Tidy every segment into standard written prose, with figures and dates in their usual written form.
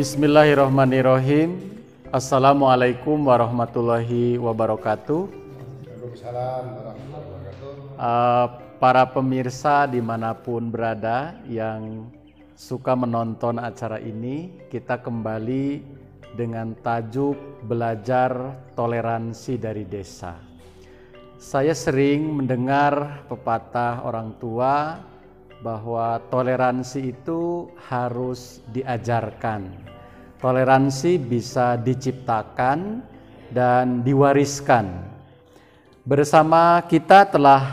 Bismillahirrahmanirrahim. Assalamualaikum warahmatullahi wabarakatuh. Waalaikumsalam warahmatullahi wabarakatuh. Para pemirsa dimanapun berada yang suka menonton acara ini, kita kembali dengan tajuk belajar toleransi dari desa. Saya sering mendengar pepatah orang tua bahwa toleransi itu harus diajarkan. Toleransi bisa diciptakan dan diwariskan. Bersama kita telah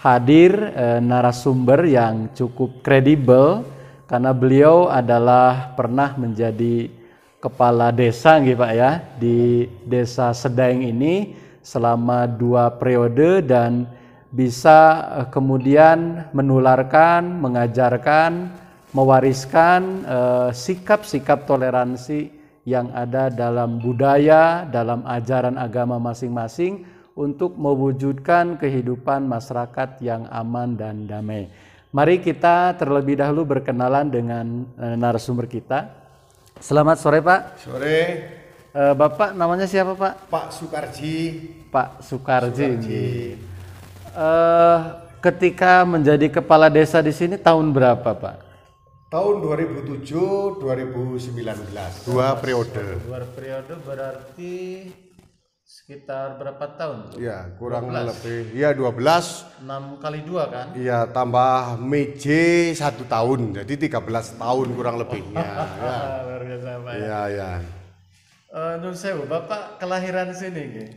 hadir narasumber yang cukup kredibel karena beliau adalah pernah menjadi kepala desa gitu Pak ya, di Desa Sedaeng ini selama 2 periode dan bisa kemudian menularkan, mengajarkan, mewariskan sikap-sikap toleransi yang ada dalam budaya, dalam ajaran agama masing-masing untuk mewujudkan kehidupan masyarakat yang aman dan damai. Mari kita terlebih dahulu berkenalan dengan narasumber kita. Selamat sore Pak. Sore. Bapak namanya siapa Pak? Pak Sukarji. Pak Sukarji. Ketika menjadi kepala desa di sini tahun berapa Pak? Tahun 2007-2019, 2 periode. 2 periode berarti sekitar berapa tahun? Ya, kurang 12. lebih. Ya 12. 6 kali 2 kan? Iya, tambah meje 1 tahun, jadi 13 tahun kurang lebihnya. Ya. Luar biasa Pak. Iya, ya. Nun sewu, Bapak kelahiran sini nggih?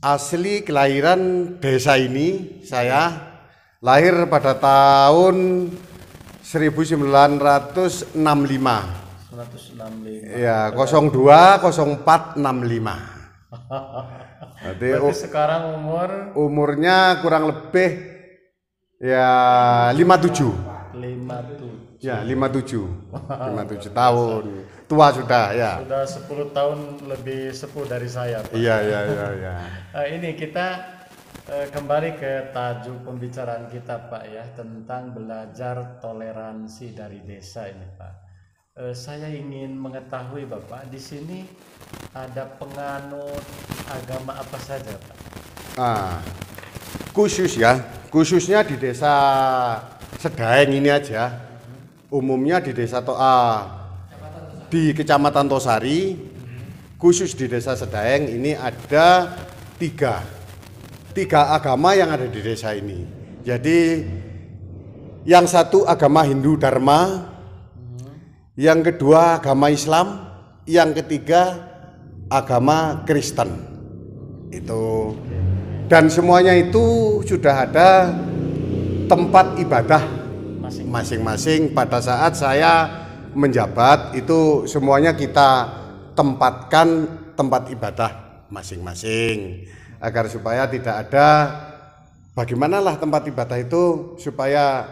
Asli kelahiran desa ini, saya lahir pada tahun 1965. 165. Ya, 020465. Berarti sekarang umurnya kurang lebih ya 57. 57. Ya, 57 tahun. Tua sudah ya. Sudah 10 tahun lebih sepuh dari saya Pak. Iya. Ini kita kembali ke tajuk pembicaraan kita Pak ya, tentang belajar toleransi dari desa ini Pak. Saya ingin mengetahui Bapak, di sini ada penganut agama apa saja Pak? Khususnya di desa Sedaeng ini aja. Umumnya di desa di Kecamatan Tosari, khusus di Desa Sedaeng ini ada tiga agama yang ada di desa ini. Jadi yang satu agama Hindu Dharma, yang kedua agama Islam, yang ketiga agama Kristen. Itu, dan semuanya itu sudah ada tempat ibadah masing-masing. Pada saat saya menjabat itu semuanya kita tempatkan tempat ibadah masing-masing agar supaya tidak ada bagaimanalah tempat ibadah itu supaya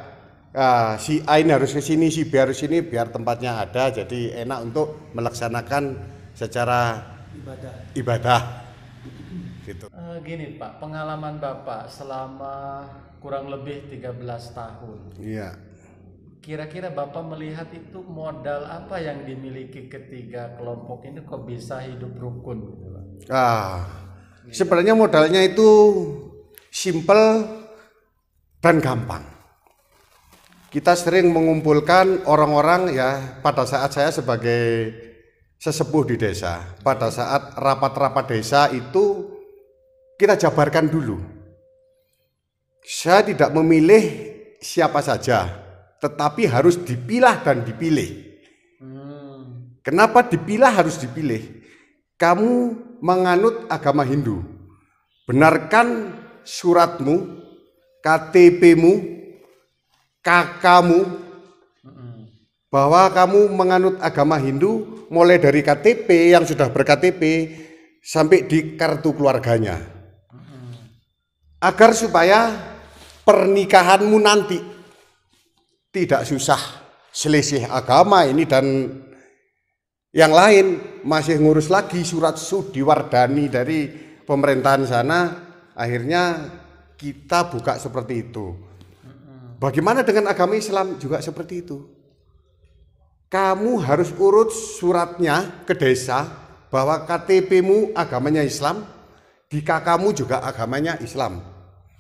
si A ini harus ke sini, si B harus sini biar tempatnya ada, jadi enak untuk melaksanakan secara ibadah gitu. Gini Pak, pengalaman Bapak selama kurang lebih 13 tahun. Iya. Kira-kira Bapak melihat itu modal apa yang dimiliki ketiga kelompok ini kok bisa hidup rukun gitu Pak? Sebenarnya modalnya itu simple dan gampang. Kita sering mengumpulkan orang-orang ya, pada saat saya sebagai sesepuh di desa, pada saat rapat-rapat desa itu kita jabarkan dulu. Saya tidak memilih siapa saja, tetapi harus dipilah dan dipilih. Kenapa dipilah harus dipilih? Kamu menganut agama Hindu, benarkan suratmu, KTP-mu, KK-mu, bahwa kamu menganut agama Hindu, mulai dari KTP yang sudah ber-KTP sampai di kartu keluarganya, agar supaya pernikahanmu nanti tidak susah selisih agama ini dan yang lain, masih ngurus lagi surat studi wardani dari pemerintahan sana. Akhirnya kita buka seperti itu. Bagaimana dengan agama Islam juga seperti itu. kamu harus urut suratnya ke desa bahwa KTP-mu agamanya Islam, di KK-mu juga agamanya Islam.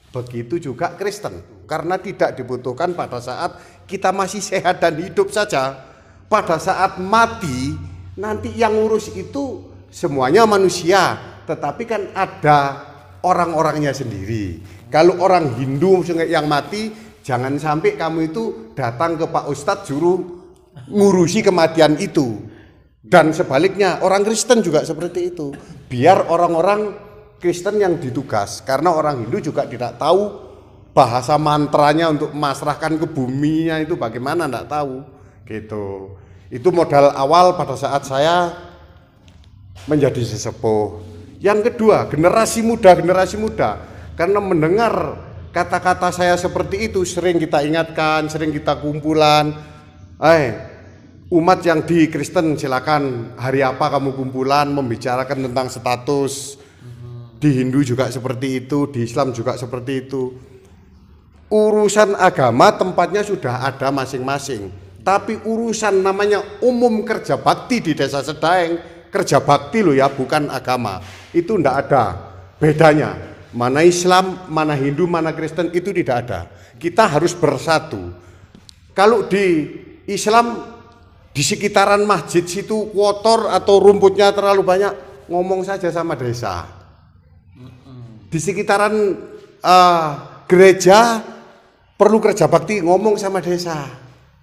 Begitu juga Kristen, karena tidak dibutuhkan pada saat kita masih sehat dan hidup saja. Pada saat mati, nanti yang ngurus itu semuanya manusia, tetapi kan ada orang-orangnya sendiri. Kalau orang Hindu yang mati, jangan sampai kamu itu datang ke Pak Ustadz suruh ngurusi kematian itu. Dan sebaliknya orang Kristen juga seperti itu. Biar orang-orang Kristen yang ditugas, karena orang Hindu juga tidak tahu bahasa mantranya untuk memasrahkan ke buminya itu bagaimana, tidak tahu gitu. Itu modal awal pada saat saya menjadi sesepuh. Yang kedua, generasi muda, karena mendengar kata-kata saya seperti itu, sering kita ingatkan, sering kita kumpulan, umat yang di Kristen silakan hari apa kamu kumpulan membicarakan tentang status. Di Hindu juga seperti itu, di Islam juga seperti itu. Urusan agama tempatnya sudah ada masing-masing. Tapi urusan namanya umum kerja bakti di Desa Sedaeng, kerja bakti loh ya, bukan agama. Itu ndak ada bedanya. Mana Islam, mana Hindu, mana Kristen, itu tidak ada. Kita harus bersatu. Kalau di Islam, di sekitaran masjid situ kotor atau rumputnya terlalu banyak, ngomong saja sama desa. Di sekitaran gereja perlu kerja bakti, ngomong sama desa.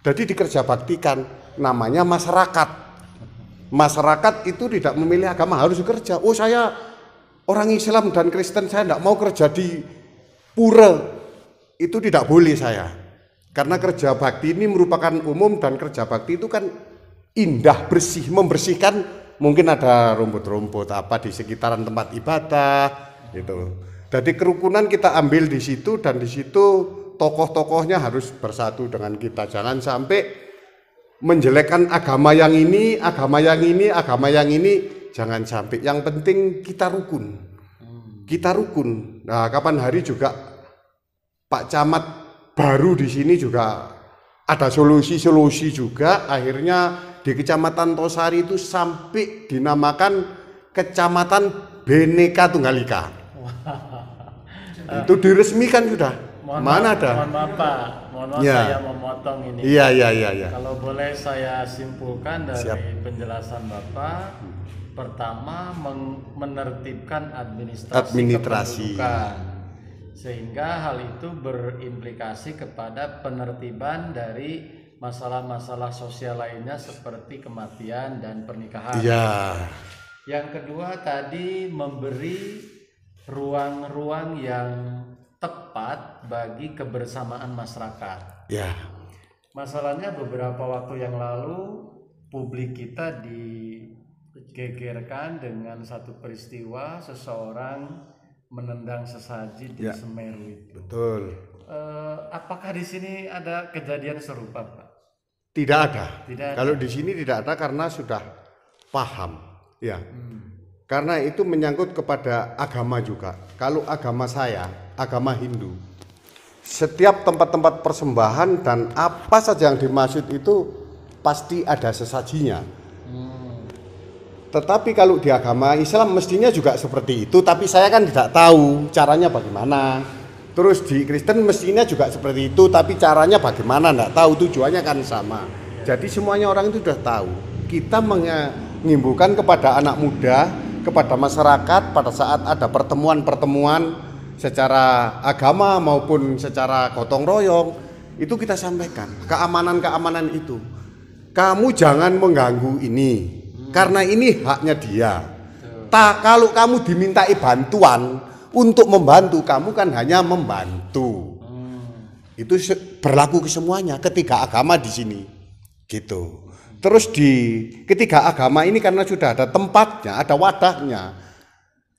Jadi dikerja baktikan, namanya masyarakat. Masyarakat itu tidak memilih agama, harus kerja. Oh saya orang Islam dan Kristen, saya tidak mau kerja di pura. Itu tidak boleh saya. Karena kerja bakti ini merupakan umum, dan kerja bakti itu kan indah, bersih, membersihkan. Mungkin ada rumput-rumput apa di sekitaran tempat ibadah gitu. Jadi kerukunan kita ambil di situ, dan di situ tokoh-tokohnya harus bersatu dengan kita. Jangan sampai menjelekkan agama yang ini, agama yang ini, agama yang ini. Jangan sampai. Yang penting kita rukun. Kita rukun. Nah, kapan hari juga Pak Camat baru di sini juga ada solusi-solusi juga. Akhirnya di Kecamatan Tosari itu sampai dinamakan Kecamatan Bhinneka Tunggal Ika. Itu diresmikan sudah. Mana ada? Mohon maaf Pak, mohon maaf Ya. saya memotong ini. Iya. Kalau boleh saya simpulkan dari Siap. penjelasan Bapak, pertama menertibkan administrasi. Kependudukan, sehingga hal itu berimplikasi kepada penertiban dari masalah-masalah sosial lainnya seperti kematian dan pernikahan. Iya. Yang kedua tadi memberi ruang-ruang yang tepat bagi kebersamaan masyarakat. Ya. Masalahnya beberapa waktu yang lalu publik kita digegerkan dengan satu peristiwa seseorang menendang sesaji di Ya. Semeru itu. Betul. Apakah di sini ada kejadian serupa, Pak? Tidak ada. Tidak ada. Kalau di sini tidak ada karena sudah paham. Ya. Karena itu menyangkut kepada agama juga. Kalau agama saya, agama Hindu, setiap tempat-tempat persembahan dan apa saja yang dimaksud itu pasti ada sesajinya. Tetapi kalau di agama Islam mestinya juga seperti itu, tapi saya kan tidak tahu caranya bagaimana. Terus di Kristen mestinya juga seperti itu, tapi caranya bagaimana tidak tahu, tujuannya kan sama. Jadi semuanya orang itu sudah tahu. Kita mengimbaukan kepada anak muda, kepada masyarakat pada saat ada pertemuan-pertemuan secara agama maupun secara gotong royong, itu kita sampaikan keamanan-keamanan itu. Kamu jangan mengganggu ini, karena ini haknya dia. Kalau kamu dimintai bantuan untuk membantu, kamu kan hanya membantu. Itu berlaku ke semuanya, ketiga agama di sini, gitu. Terus di ketiga agama ini karena sudah ada tempatnya, ada wadahnya.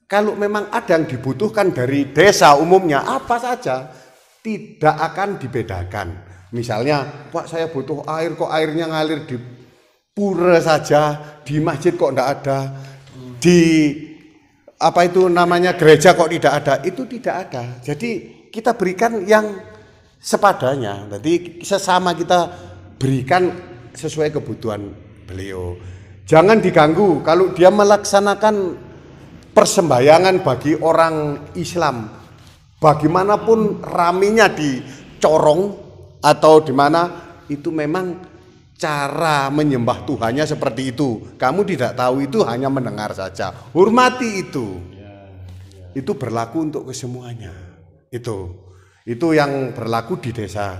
Kalau memang ada yang dibutuhkan dari desa umumnya, apa saja, tidak akan dibedakan. Misalnya, Pak saya butuh air, kok airnya ngalir di pura saja, di masjid kok tidak ada, di apa itu namanya gereja kok tidak ada, itu tidak ada. Jadi kita berikan yang sepadanya. Jadi sesama kita berikan sesuai kebutuhan beliau. Jangan diganggu kalau dia melaksanakan persembahyangan bagi orang Islam. Bagaimanapun raminya di corong atau di mana, itu memang cara menyembah Tuhannya seperti itu. Kamu tidak tahu, itu hanya mendengar saja. Hormati itu. Itu berlaku untuk kesemuanya. Itu yang berlaku di desa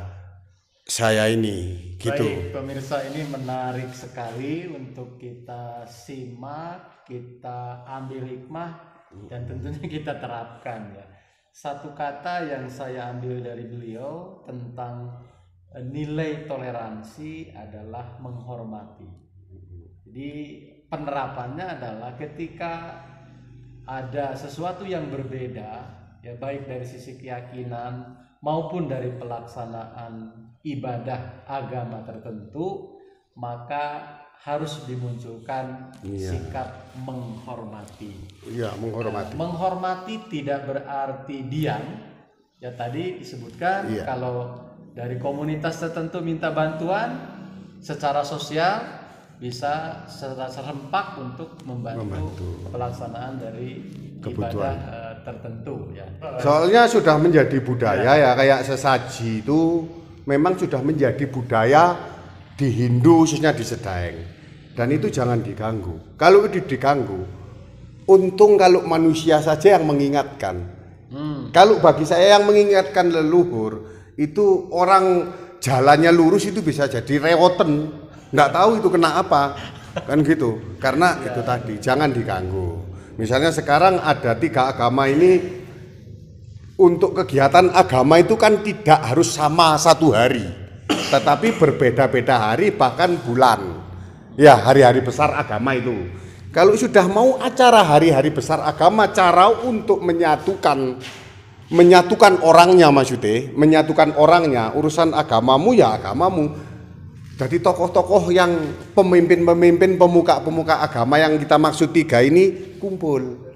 saya ini, gitu. Baik, pemirsa, ini menarik sekali untuk kita simak, kita ambil hikmah, dan tentunya kita terapkan ya. Satu kata yang saya ambil dari beliau tentang nilai toleransi adalah menghormati. Jadi penerapannya adalah ketika ada sesuatu yang berbeda, ya baik dari sisi keyakinan maupun dari pelaksanaan ibadah agama tertentu, maka harus dimunculkan sikap menghormati. Iya, menghormati. Menghormati tidak berarti diam. Ya tadi disebutkan kalau dari komunitas tertentu minta bantuan secara sosial, bisa secara serempak untuk membantu pelaksanaan dari kebutuhan ibadah tertentu ya. Soalnya sudah menjadi budaya ya, kayak sesaji itu memang sudah menjadi budaya di Hindu, khususnya di Sedaeng, dan itu jangan diganggu. Kalau itu diganggu, untung kalau manusia saja yang mengingatkan. Kalau bagi saya yang mengingatkan leluhur, itu orang jalannya lurus itu bisa jadi rewoten, nggak tahu itu kena apa, kan gitu. Karena itu tadi, jangan diganggu. Misalnya sekarang ada 3 agama ini, untuk kegiatan agama itu kan tidak harus sama satu hari, tetapi berbeda-beda hari, bahkan bulan. Ya, hari-hari besar agama itu. Kalau sudah mau acara hari-hari besar agama, cara untuk menyatukan orangnya, maksudnya menyatukan orangnya, urusan agamamu ya agamamu. Jadi tokoh-tokoh yang pemimpin-pemimpin, pemuka-pemuka agama yang kita maksud 3 ini kumpul.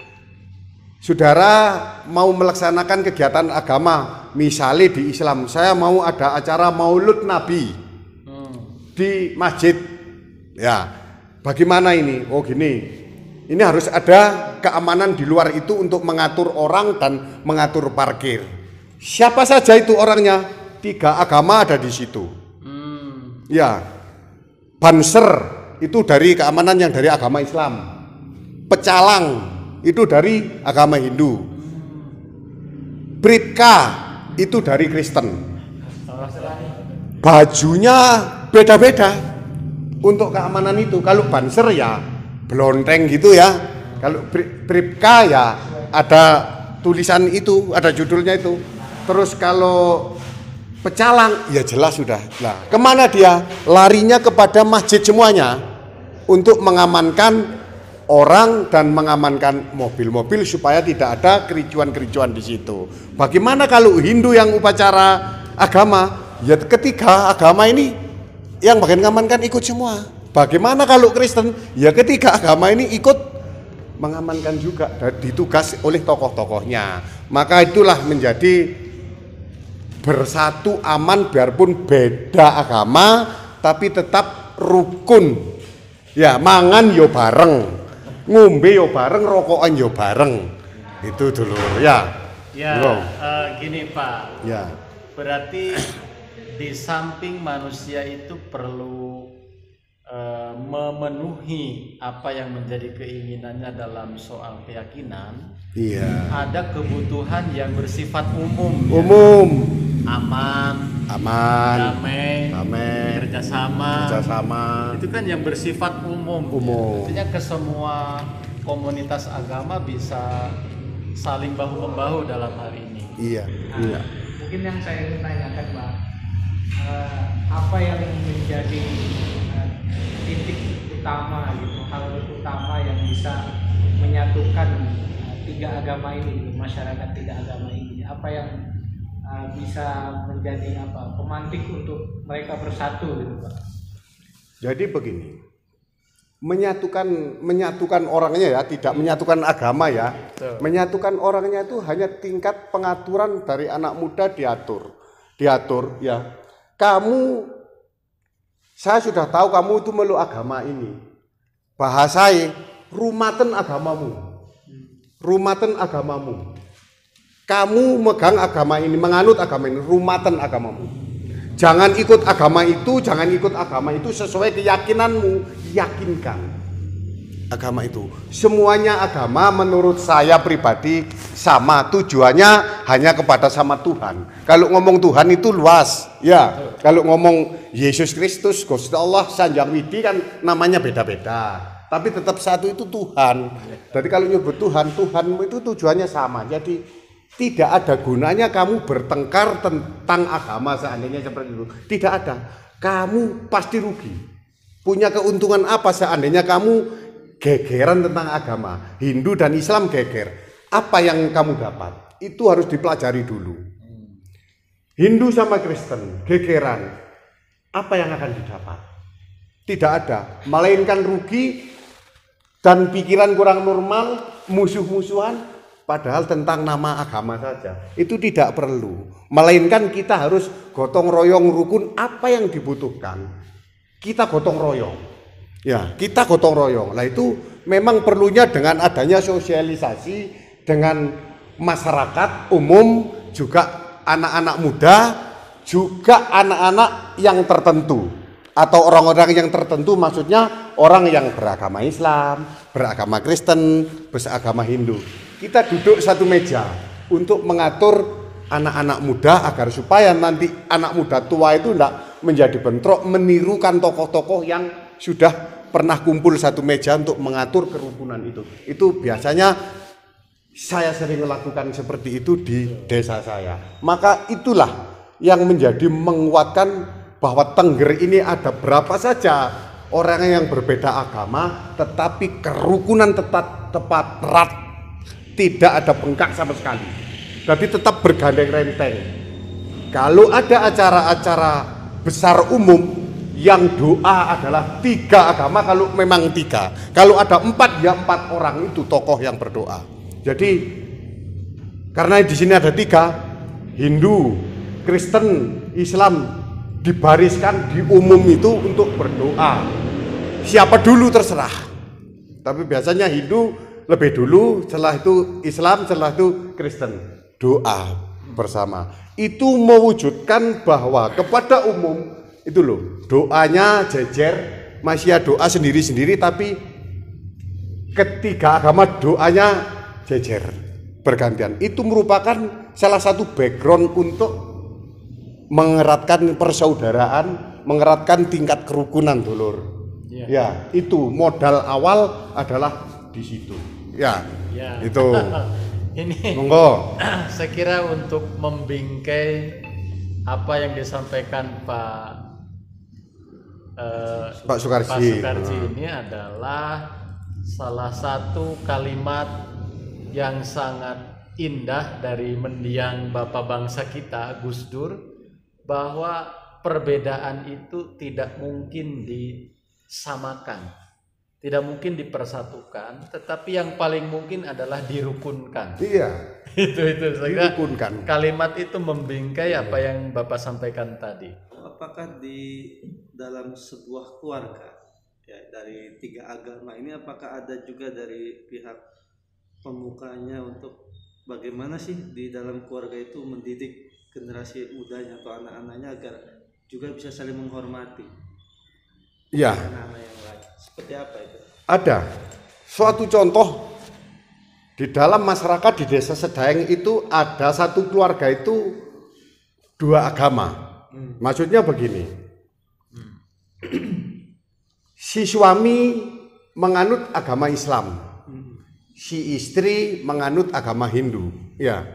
Saudara mau melaksanakan kegiatan agama, misalnya di Islam, saya mau ada acara Maulud Nabi di masjid. Ya, bagaimana ini? Oh gini, ini harus ada keamanan di luar itu untuk mengatur orang dan mengatur parkir. Siapa saja itu orangnya? 3 agama ada di situ. Ya, Banser itu dari keamanan yang dari agama Islam. Pecalang itu dari agama Hindu. Bribka itu dari Kristen. Bajunya beda-beda untuk keamanan itu. Kalau Banser ya blonteng gitu ya. Kalau Bribka ya ada tulisan itu, ada judulnya itu. Terus kalau Pecalang ya jelas sudah. Nah, kemana dia? Larinya kepada masjid semuanya untuk mengamankan orang dan mengamankan mobil-mobil supaya tidak ada kericuan-kericuan di situ. Bagaimana kalau Hindu yang upacara agama? Ya ketiga agama ini yang bagian mengamankan ikut semua. Bagaimana kalau Kristen? Ya ketiga agama ini ikut mengamankan juga, ditugas oleh tokoh-tokohnya. Maka itulah menjadi bersatu aman, biarpun beda agama tapi tetap rukun. Ya, mangan yo bareng, ngombe yo bareng, rokokan yo bareng. Itu dulu ya. Ya, gini Pak. Ya. Berarti di samping manusia itu perlu memenuhi apa yang menjadi keinginannya dalam soal keyakinan. Iya. Ada kebutuhan yang bersifat umum. Umum. Ya? Aman, damai, kerjasama. Itu kan yang bersifat umum. Artinya ke semua komunitas agama bisa saling bahu membahu dalam hal ini. Iya. Iya. Mungkin yang saya ingin tanyakan, Pak, apa yang menjadi titik utama gitu, hal utama yang bisa menyatukan 3 agama ini, masyarakat 3 agama ini, apa yang bisa menjadi pemantik untuk mereka bersatu gitu, Pak? Jadi begini, menyatukan orangnya ya, tidak menyatukan agama ya. Menyatukan orangnya itu hanya tingkat pengaturan dari anak muda diatur ya. Kamu Saya sudah tahu kamu itu meluk agama ini. Bahasai rumaten agamamu. Rumaten agamamu. Kamu megang agama ini, menganut agama ini, rumaten agamamu. Jangan ikut agama itu, jangan ikut agama itu sesuai keyakinanmu. Yakinkan agama itu. Semuanya agama menurut saya pribadi sama, tujuannya hanya kepada sama Tuhan. Kalau ngomong Tuhan itu luas, ya. Kalau ngomong Yesus Kristus, Gusti Allah, Sanjang Widi kan namanya beda-beda. Tapi tetap satu itu Tuhan. Jadi kalau nyebut Tuhan, Tuhanmu itu tujuannya sama. Jadi tidak ada gunanya kamu bertengkar tentang agama seandainya seperti itu. Tidak ada. Kamu pasti rugi. Punya keuntungan apa seandainya kamu gegeran tentang agama? Hindu dan Islam geger. Apa yang kamu dapat? Itu harus dipelajari dulu. Hindu sama Kristen gegeran. Apa yang akan didapat? Tidak ada. Melainkan rugi dan pikiran kurang normal, musuh-musuhan. Padahal tentang nama agama saja itu tidak perlu. Melainkan kita harus gotong royong rukun. Apa yang dibutuhkan kita gotong royong. Ya, kita gotong royong. Nah itu memang perlunya dengan adanya sosialisasi dengan masyarakat umum, juga anak-anak muda, juga anak-anak yang tertentu atau orang-orang yang tertentu, maksudnya orang yang beragama Islam, beragama Kristen, beragama Hindu. Kita duduk satu meja untuk mengatur anak-anak muda agar supaya nanti anak muda tua itu tidak menjadi bentrok, menirukan tokoh-tokoh yang sudah pernah kumpul satu meja untuk mengatur kerukunan itu. Itu biasanya saya sering melakukan seperti itu di desa saya. Maka itulah yang menjadi menguatkan bahwa Tengger ini ada berapa saja orang yang berbeda agama, tetapi kerukunan tetap erat, tidak ada bengkak sama sekali. Jadi tetap bergandeng renteng. Kalau ada acara-acara besar umum yang doa adalah 3 agama, kalau memang 3, kalau ada 4 ya 4 orang itu tokoh yang berdoa. Jadi karena di sini ada 3, Hindu, Kristen, Islam dibariskan di umum itu untuk berdoa. Siapa dulu terserah. Tapi biasanya Hindu lebih dulu, setelah itu Islam, setelah itu Kristen. Doa bersama. Itu mewujudkan bahwa kepada umum itu loh, doanya jejer, masih ada doa sendiri-sendiri, tapi ketiga agama doanya jejer, bergantian. Itu merupakan salah satu background untuk mengeratkan persaudaraan, mengeratkan tingkat kerukunan, dulur. Ya, itu modal awal adalah di situ. Ya. Itu. Ini monggo. Saya kira untuk membingkai apa yang disampaikan Pak Sukarji ini adalah salah satu kalimat yang sangat indah dari mendiang Bapak bangsa kita, Gus Dur, bahwa perbedaan itu tidak mungkin disamakan, tidak mungkin dipersatukan, tetapi yang paling mungkin adalah dirukunkan. Iya. itu saya dirukunkan. Kalimat itu membingkai apa yang Bapak sampaikan tadi. Apakah di dalam sebuah keluarga ya dari 3 agama ini, apakah ada juga dari pihak pemukanya untuk bagaimana sih di dalam keluarga itu mendidik generasi mudanya atau anak-anaknya agar juga bisa saling menghormati? Iya. Anak-anak yang lain. Seperti apa itu? Ada. Suatu contoh di dalam masyarakat di desa Sedaeng itu ada satu keluarga itu 2 agama. Maksudnya begini. Si suami menganut agama Islam. Si istri menganut agama Hindu. Ya.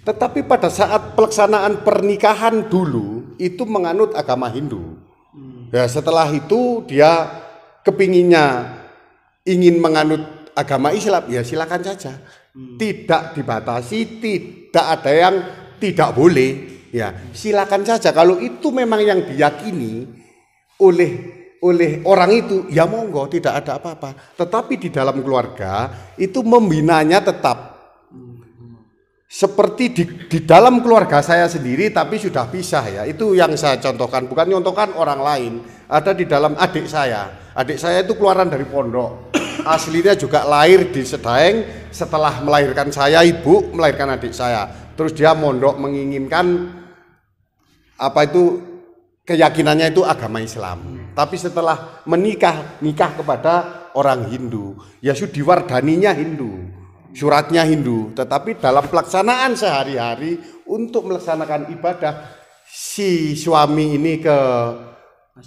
Tetapi pada saat pelaksanaan pernikahan dulu itu menganut agama Hindu. Ya, setelah itu dia kepinginnya ingin menganut agama Islam, ya silakan saja. Tidak dibatasi, tidak ada yang tidak boleh. Ya, silakan saja. Kalau itu memang yang diyakini oleh orang itu, ya monggo, tidak ada apa-apa. Tetapi di dalam keluarga itu membinanya tetap seperti di dalam keluarga saya sendiri, tapi sudah pisah ya. Itu yang saya contohkan, bukan nyontohkan orang lain. ada di dalam adik saya. Adik saya itu keluaran dari pondok. Aslinya juga lahir di Sedaeng. Setelah melahirkan saya, ibu melahirkan adik saya. Terus dia mondok menginginkan keyakinannya itu agama Islam. Tapi setelah nikah kepada orang Hindu. Ya diwardaninya Hindu, suratnya Hindu. Tetapi dalam pelaksanaan sehari-hari untuk melaksanakan ibadah, si suami ini ke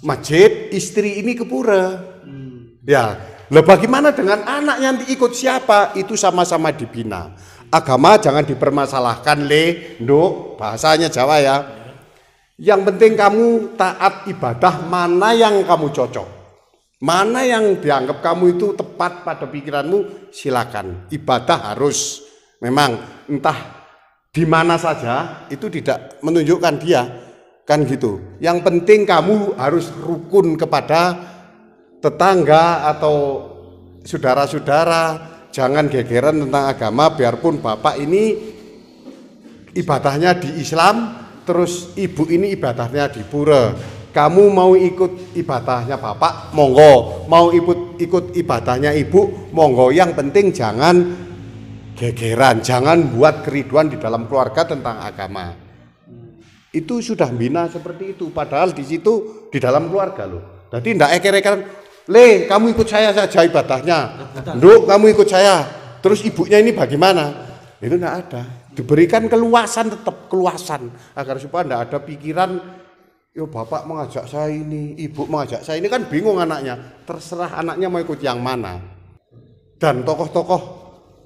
masjid, istri ini ke pura. Ya, bagaimana dengan anak yang diikut siapa? Itu sama-sama dibina. Agama jangan dipermasalahkan, Nduk, bahasanya Jawa ya. Yang penting kamu taat ibadah mana yang kamu cocok. Mana yang dianggap kamu itu tepat pada pikiranmu, silakan. Ibadah harus memang entah di mana saja, itu tidak menunjukkan dia. Kan gitu. Yang penting kamu harus rukun kepada tetangga atau saudara-saudara, jangan gegeran tentang agama. Biarpun bapak ini ibadahnya di Islam, terus ibu ini ibadahnya di pura. Kamu mau ikut ibadahnya bapak, monggo. Mau ikut ibadahnya ibu, monggo. Yang penting jangan gegeran, jangan buat keriduan di dalam keluarga tentang agama. Itu sudah bina seperti itu. Padahal di situ di dalam keluarga loh. Jadi ndak eker-ekeran, kamu ikut saya saja ibadahnya. Nduk, kamu ikut saya. Terus ibunya ini bagaimana? Itu ndak ada. Diberikan keluasan, tetap keluasan agar supaya ndak ada pikiran, yo bapak mengajak saya ini, ibu mengajak saya ini, kan bingung anaknya. Terserah anaknya mau ikut yang mana. Dan tokoh-tokoh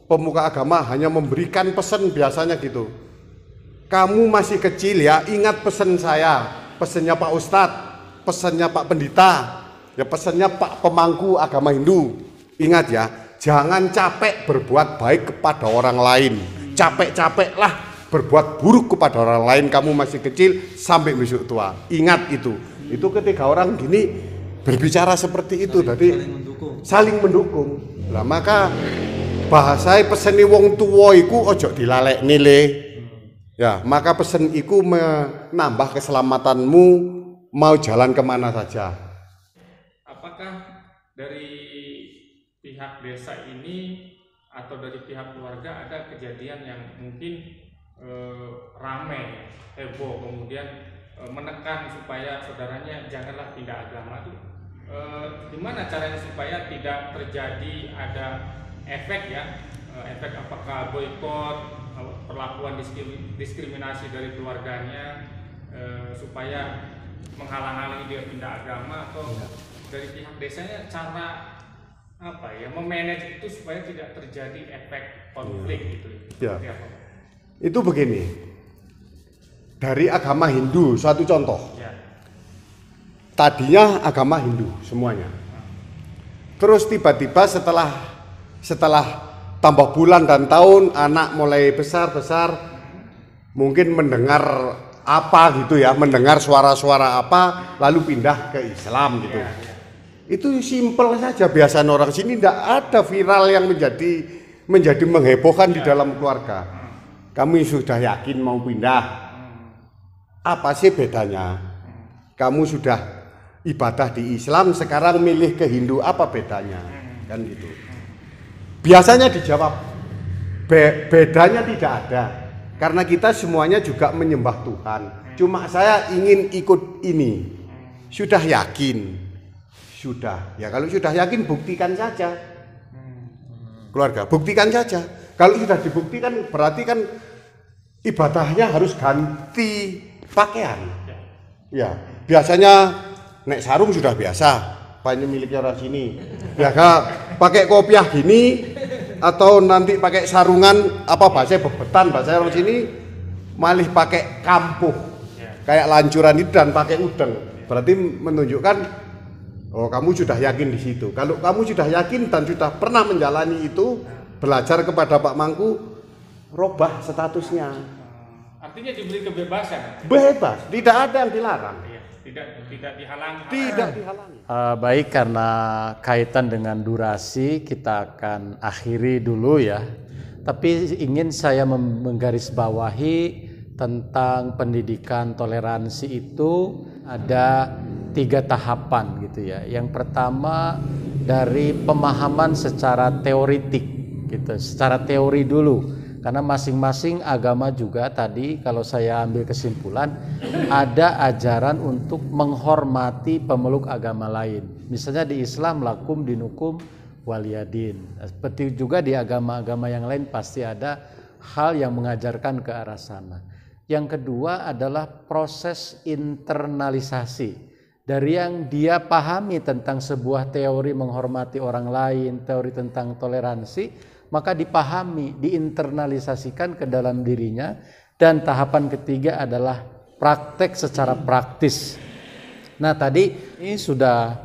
pemuka agama hanya memberikan pesan biasanya gitu. Kamu masih kecil ya, ingat pesan saya, pesannya Pak Ustadz, pesannya Pak Pendeta, ya pesannya Pak Pemangku agama Hindu. Ingat ya, jangan capek berbuat baik kepada orang lain. Capek-capeklah berbuat buruk kepada orang lain, kamu masih kecil sampai besok tua. Ingat itu. Itu ketika orang gini berbicara seperti itu, tadi saling mendukung. Lah maka bahasai peseni wong tuwa iku ojo dilalekne le. Ya, maka pesan iku menambah keselamatanmu mau jalan kemana saja. Apakah dari pihak desa ini atau dari pihak keluarga ada kejadian yang mungkin ramai, heboh, kemudian menekan supaya saudaranya janganlah pindah agama itu? Gimana caranya supaya tidak terjadi ada efek ya, efek apakah boikot, perlakuan diskriminasi dari keluarganya, supaya menghalang-halangi dia pindah agama, atau dari pihak desanya cara apa ya memanage itu supaya tidak terjadi efek konflik gitu ya. Itu begini, dari agama Hindu suatu contoh ya. Tadinya agama Hindu semuanya, terus tiba-tiba setelah tambah bulan dan tahun, anak mulai besar-besar, mungkin mendengar apa gitu ya, mendengar suara-suara apa, lalu pindah ke Islam gitu. Itu simpel saja, biasanya orang sini tidak ada viral yang menjadi menghebohkan di dalam keluarga. Kamu sudah yakin mau pindah? Apa sih bedanya? Kamu sudah ibadah di Islam, sekarang milih ke Hindu, apa bedanya? Kan gitu. Biasanya dijawab, bedanya tidak ada, karena kita semuanya juga menyembah Tuhan. Cuma saya ingin ikut ini. Sudah yakin? Sudah. Ya kalau sudah yakin, buktikan saja. Keluarga, buktikan saja. Kalau sudah dibuktikan, berarti kan ibadahnya harus ganti pakaian. Ya, biasanya nek sarung sudah biasa, banyak miliknya orang sini. Ya pakai kopiah gini, atau nanti pakai sarungan apa bahasa bebetan, bahasa orang sini malih pakai kampuh kayak lancuran itu dan pakai udeng. Berarti menunjukkan oh kamu sudah yakin di situ. Kalau kamu sudah yakin dan sudah pernah menjalani itu, belajar kepada Pak Mangku, robah statusnya. Artinya diberi kebebasan. Bebas, tidak ada yang dilarang. Tidak dihalangi. Tidak dihalangi. Baik, karena kaitan dengan durasi kita akan akhiri dulu ya. Tapi ingin saya menggarisbawahi tentang pendidikan toleransi itu ada 3 tahapan gitu ya. Yang pertama dari pemahaman secara teoritik gitu, secara teori dulu. Karena masing-masing agama juga tadi kalau saya ambil kesimpulan ada ajaran untuk menghormati pemeluk agama lain. Misalnya di Islam lakum dinukum waliyadin. Seperti juga di agama-agama yang lain pasti ada hal yang mengajarkan ke arah sana. Yang kedua adalah proses internalisasi. Dari yang dia pahami tentang sebuah teori menghormati orang lain, teori tentang toleransi, maka dipahami, diinternalisasikan ke dalam dirinya. Dan tahapan ketiga adalah praktek secara praktis. Nah tadi ini sudah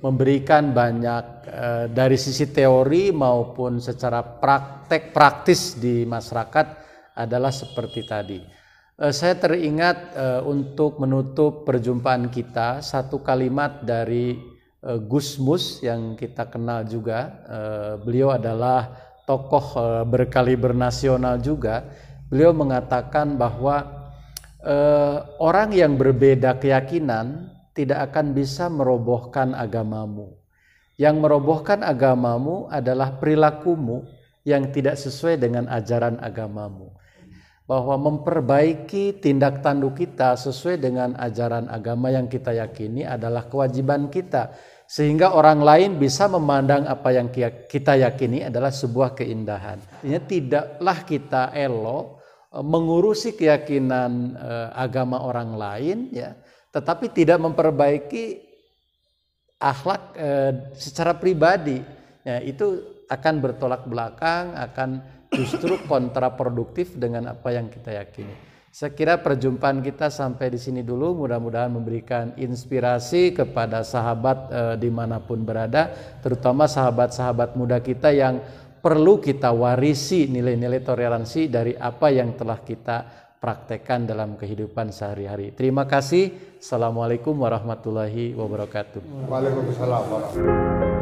memberikan banyak dari sisi teori maupun secara praktek praktis di masyarakat adalah seperti tadi. Saya teringat untuk menutup perjumpaan kita satu kalimat dari Gus Mus yang kita kenal juga. Beliau adalah tokoh berkaliber nasional juga. Beliau mengatakan bahwa orang yang berbeda keyakinan tidak akan bisa merobohkan agamamu. Yang merobohkan agamamu adalah perilakumu yang tidak sesuai dengan ajaran agamamu. Bahwa memperbaiki tindak tanduk kita sesuai dengan ajaran agama yang kita yakini adalah kewajiban kita. Sehingga orang lain bisa memandang apa yang kita yakini adalah sebuah keindahan. Artinya tidaklah kita elok mengurusi keyakinan agama orang lain, ya, tetapi tidak memperbaiki akhlak secara pribadi. Ya, itu akan bertolak belakang, akan justru kontraproduktif dengan apa yang kita yakini. Saya kira perjumpaan kita sampai di sini dulu. Mudah-mudahan memberikan inspirasi kepada sahabat dimanapun berada, terutama sahabat-sahabat muda kita yang perlu kita warisi nilai-nilai toleransi dari apa yang telah kita praktekkan dalam kehidupan sehari-hari. Terima kasih. Assalamualaikum warahmatullahi wabarakatuh. Waalaikumsalam warahmatullahi wabarakatuh.